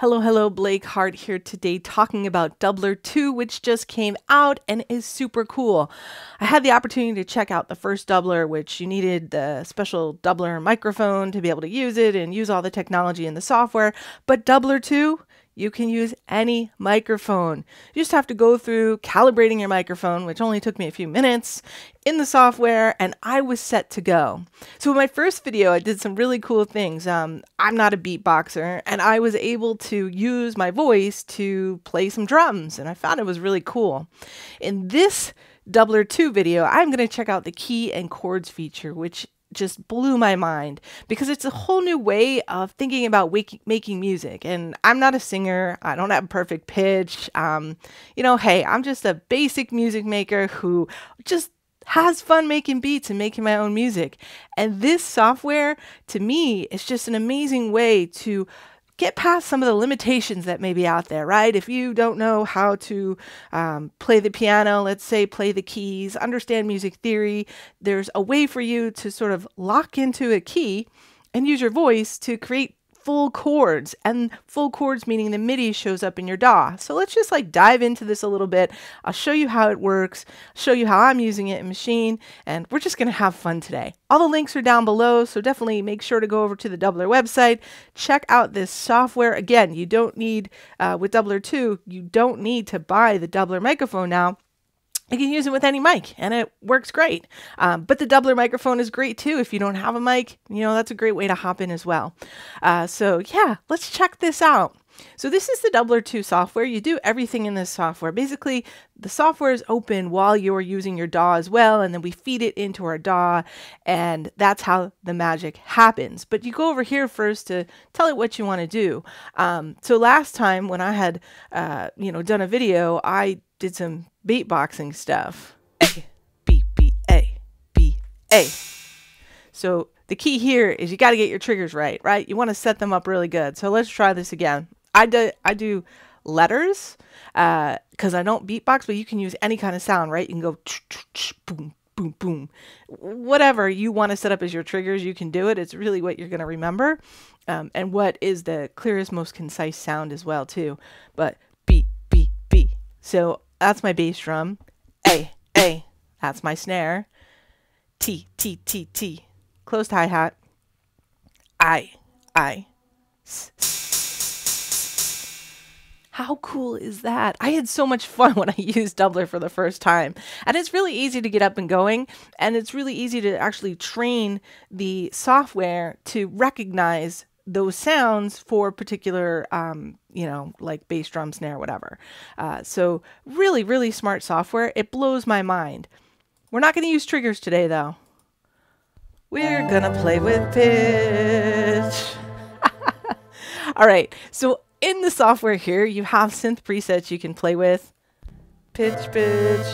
Hello, hello, Blake Hart here today talking about DUBLER 2, which just came out and is super cool. I had the opportunity to check out the first DUBLER, which you needed the special DUBLER microphone to be able to use it and use all the technology in the software. But DUBLER 2, you can use any microphone. You just have to go through calibrating your microphone, which only took me a few minutes in the software, and I was set to go. So in my first video, I did some really cool things. I'm not a beatboxer, and I was able to use my voice to play some drums, and I found it was really cool. In this DUBLER 2 video, I'm going to check out the key and chords feature, which just blew my mind because it's a whole new way of thinking about making music. And I'm not a singer. I don't have perfect pitch. Hey, I'm just a basic music maker who just has fun making beats and making my own music. And this software, to me, is just an amazing way to get past some of the limitations that may be out there, right? If you don't know how to play the piano, let's say play the keys, understand music theory, there's a way for you to sort of lock into a key and use your voice to create full chords, and full chords meaning the MIDI shows up in your DAW. So let's just dive into this a little bit. I'll show you how it works, show you how I'm using it in Machine, and we're just going to have fun today. All the links are down below, so definitely make sure to go over to the DUBLER website, check out this software. Again, you don't need, with DUBLER 2, you don't need to buy the DUBLER microphone now. You can use it with any mic, and it works great. But the DUBLER microphone is great too. If you don't have a mic, that's a great way to hop in as well. So yeah, let's check this out. So this is the DUBLER 2 software. You do everything in this software. Basically, the software is open while you're using your DAW as well, and then we feed it into our DAW, and that's how the magic happens. But you go over here first to tell it what you want to do. So last time when I had, done a video, I did some beatboxing stuff. A, B, B, A, B, A. So the key here is you got to get your triggers right? You want to set them up really good. So let's try this again. I do letters because I don't beatbox, but you can use any kind of sound, right? You can go boom, boom, boom. Whatever you want to set up as your triggers, you can do it. It's really what you're going to remember and what is the clearest, most concise sound as well, too. But B, B, B. So that's my bass drum. A, A. That's my snare. T, T, T, T. Closed hi-hat. I, S, S. How cool is that? I had so much fun when I used DUBLER for the first time. And it's really easy to get up and going, and it's really easy to actually train the software to recognize those sounds for particular, like bass drum, snare, whatever. So really, really smart software. It blows my mind. We're not going to use triggers today, though. We're going to play with pitch. All right. So in the software here, you have synth presets you can play with. Pitch, pitch.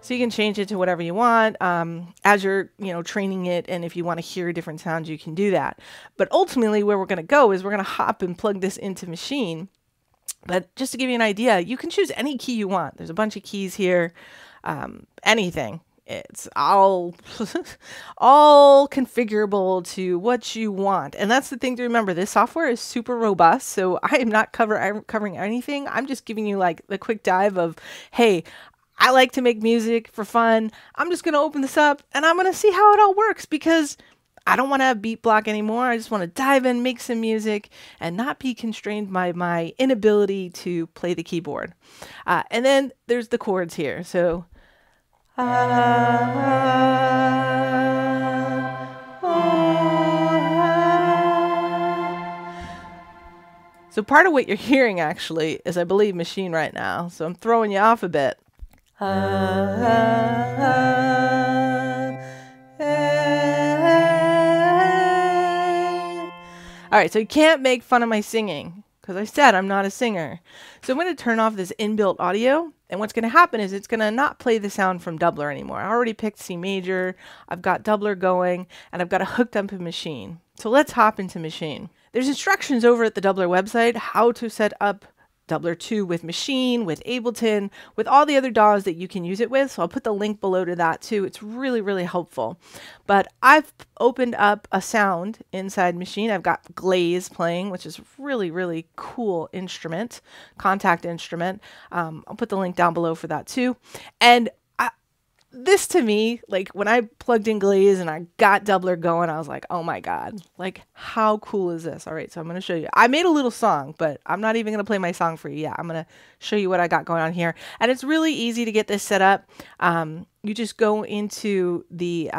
So you can change it to whatever you want as you're, training it. And if you want to hear different sounds, you can do that. But ultimately, where we're going to go is we're going to hop and plug this into Machine. But just to give you an idea, you can choose any key you want. There's a bunch of keys here, anything. It's all configurable to what you want. And that's the thing to remember. This software is super robust. So I am not covering anything. I'm just giving you the quick dive of, hey, I like to make music for fun. I'm just going to open this up and I'm going to see how it all works because I don't want to have beat block anymore. I just want to dive in, make some music, and not be constrained by my inability to play the keyboard. And then there's the chords here. So so part of what you're hearing actually is, I believe, Machine right now. So I'm throwing you off a bit. All right, so you can't make fun of my singing because I said I'm not a singer. So I'm going to turn off this inbuilt audio, and what's going to happen is it's going to not play the sound from DUBLER anymore. I already picked C major, I've got DUBLER going, and I've got it hooked up to Machine. So let's hop into Machine. There's instructions over at the DUBLER website how to set up Doubler 2 with Machine, with Ableton, with all the other DAWs that you can use it with. So I'll put the link below to that too. It's really, really helpful. But I've opened up a sound inside Machine. I've got Glaze playing, which is really, really cool instrument, contact instrument. I'll put the link down below for that too. And this to me, like when I plugged in Glaze and I got Doubler going, I was like, oh my God, like how cool is this? All right, so I'm going to show you. I made a little song, but I'm not even going to play my song for you yet. I'm going to show you what I got going on here. And it's really easy to get this set up. You just go into the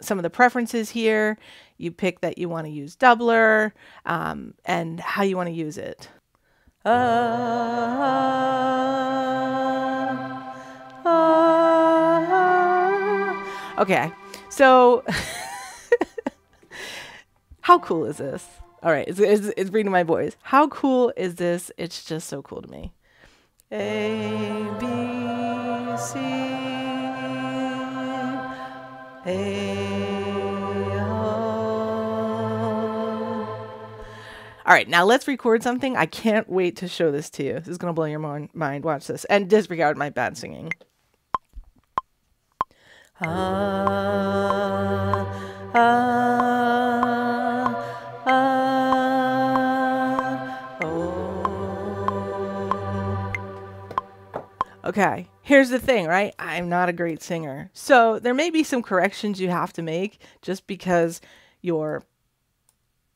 some of the preferences here. You pick that you want to use Doubler and how you want to use it. Okay, so how cool is this? All right, it's reading my voice. How cool is this? It's just so cool to me. A, B, C, A, O. All right, now let's record something. I can't wait to show this to you. This is going to blow your mind. Watch this. And disregard my bad singing. Okay, here's the thing, right? I'm not a great singer. So there may be some corrections you have to make just because your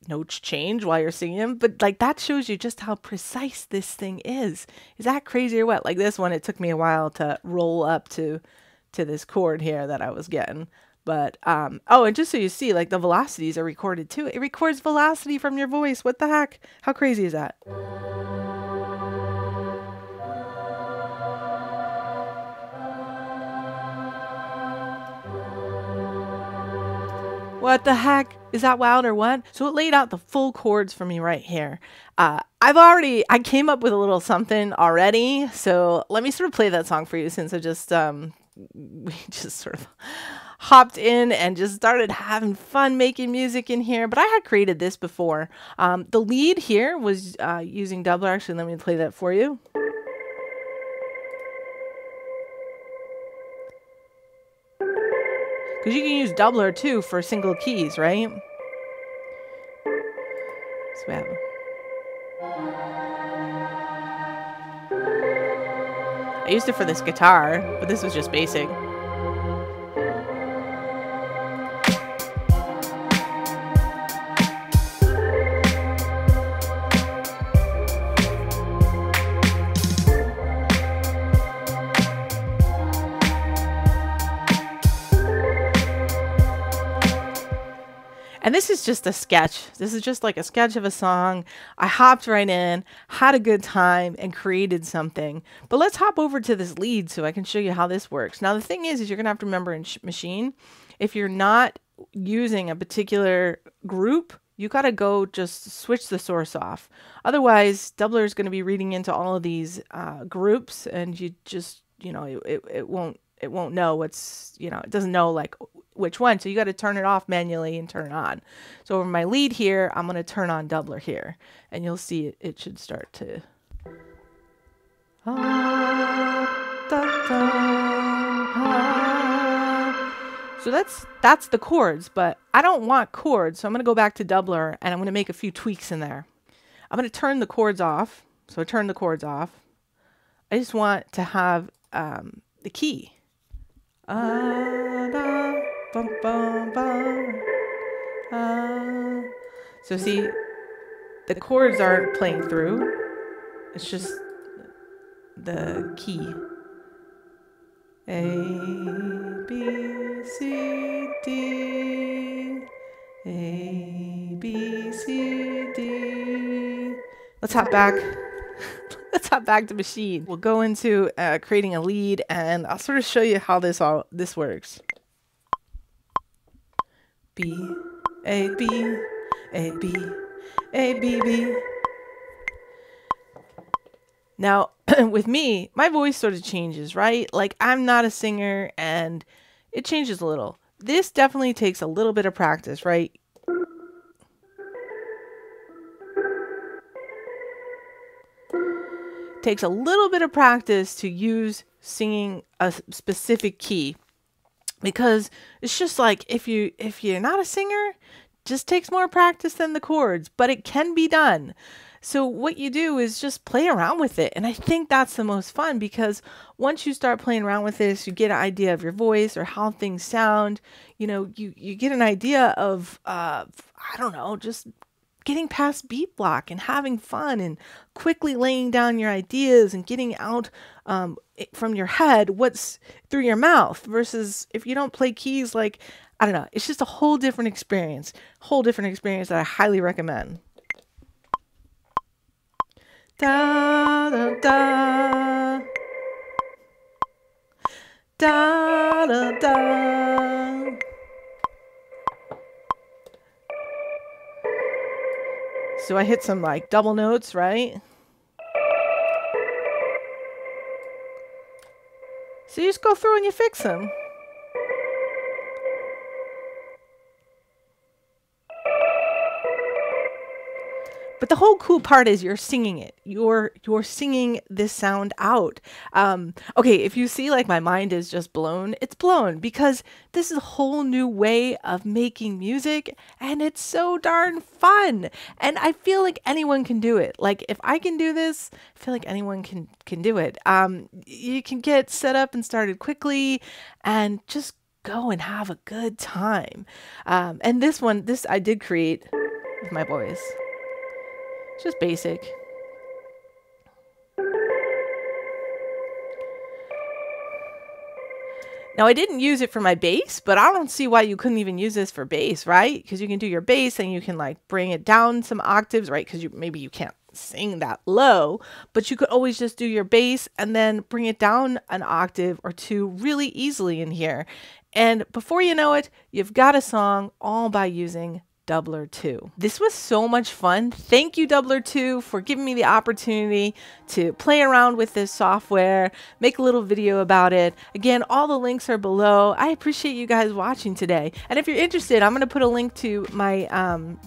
notes change while you're singing, but like that shows you just how precise this thing is. Is that crazy or what? Like this one, it took me a while to roll up to this chord here that I was getting. But, oh, and just so you see, like the velocities are recorded too. It records velocity from your voice. What the heck? How crazy is that? What the heck? Is that wild or what? So it laid out the full chords for me right here. I came up with a little something already. So let me sort of play that song for you since I just, we just sort of hopped in and just started having fun making music in here. But I had created this before. The lead here was using Doubler. Actually, let me play that for you. Because you can use Doubler too for single keys, right? So we have. I used it for this guitar, but this was just basic. And this is just a sketch. This is just like a sketch of a song. I hopped right in, had a good time, and created something. But let's hop over to this lead so I can show you how this works. Now, the thing is you're going to have to remember in Machine, if you're not using a particular group, you got to go just switch the source off. Otherwise, Doubler is going to be reading into all of these groups, and you just, you know, it won't know what's, you know, it doesn't know like which one. So you got to turn it off manually and turn it on. So over my lead here, I'm going to turn on Doubler here, and you'll see it should start to. So that's the chords, but I don't want chords. So I'm going to go back to Doubler and I'm going to make a few tweaks in there. I'm going to turn the chords off. So I turn the chords off. I just want to have the key. So see, the chords aren't playing through. It's just the key. A, B, C, D. A, B, C, D. Let's hop back. Let's hop back to Machine. We'll go into creating a lead, and I'll sort of show you how this works. B, A, B, A, B, A, B, B. Now, with me, my voice sort of changes, right? Like, I'm not a singer, and it changes a little. This definitely takes a little bit of practice, right? takes a little bit of practice to use singing a specific key, because it's just like if you're not a singer, just takes more practice than the chords, but it can be done. So what you do is just play around with it. And I think that's the most fun, because once you start playing around with this, you get an idea of your voice or how things sound. You know, you get an idea of, I don't know, just getting past beat block and having fun and quickly laying down your ideas and getting out from your head what's through your mouth, versus if you don't play keys, like, I don't know, it's just a whole different experience that I highly recommend. Da da da da da da. So I hit some like double notes, right? So you just go through and you fix them. But the whole cool part is you're singing it. You're singing this sound out. Okay, if you see like my mind is just blown, it's blown, because this is a whole new way of making music, and it's so darn fun. And I feel like anyone can do it. Like if I can do this, I feel like anyone can do it. You can get set up and started quickly and just go and have a good time. And this I did create with my voice. Just basic. Now I didn't use it for my bass, but I don't see why you couldn't even use this for bass, right? Because you can do your bass and you can like bring it down some octaves, right? Because maybe you can't sing that low, but you could always just do your bass and then bring it down an octave or two really easily in here. And before you know it, you've got a song all by using DUBLER 2. This was so much fun. Thank you, DUBLER 2, for giving me the opportunity to play around with this software, make a little video about it. Again, all the links are below. I appreciate you guys watching today. And if you're interested, I'm going to put a link to my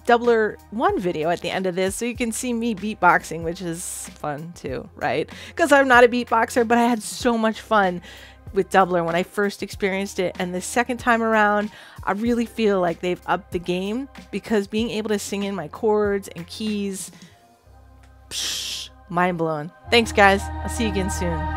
DUBLER 1 video at the end of this, so you can see me beatboxing, which is fun too, right? Because I'm not a beatboxer, but I had so much fun with DUBLER when I first experienced it, and the second time around I really feel like they've upped the game, because being able to sing in my chords and keys, mind blown. Thanks guys, I'll see you again soon.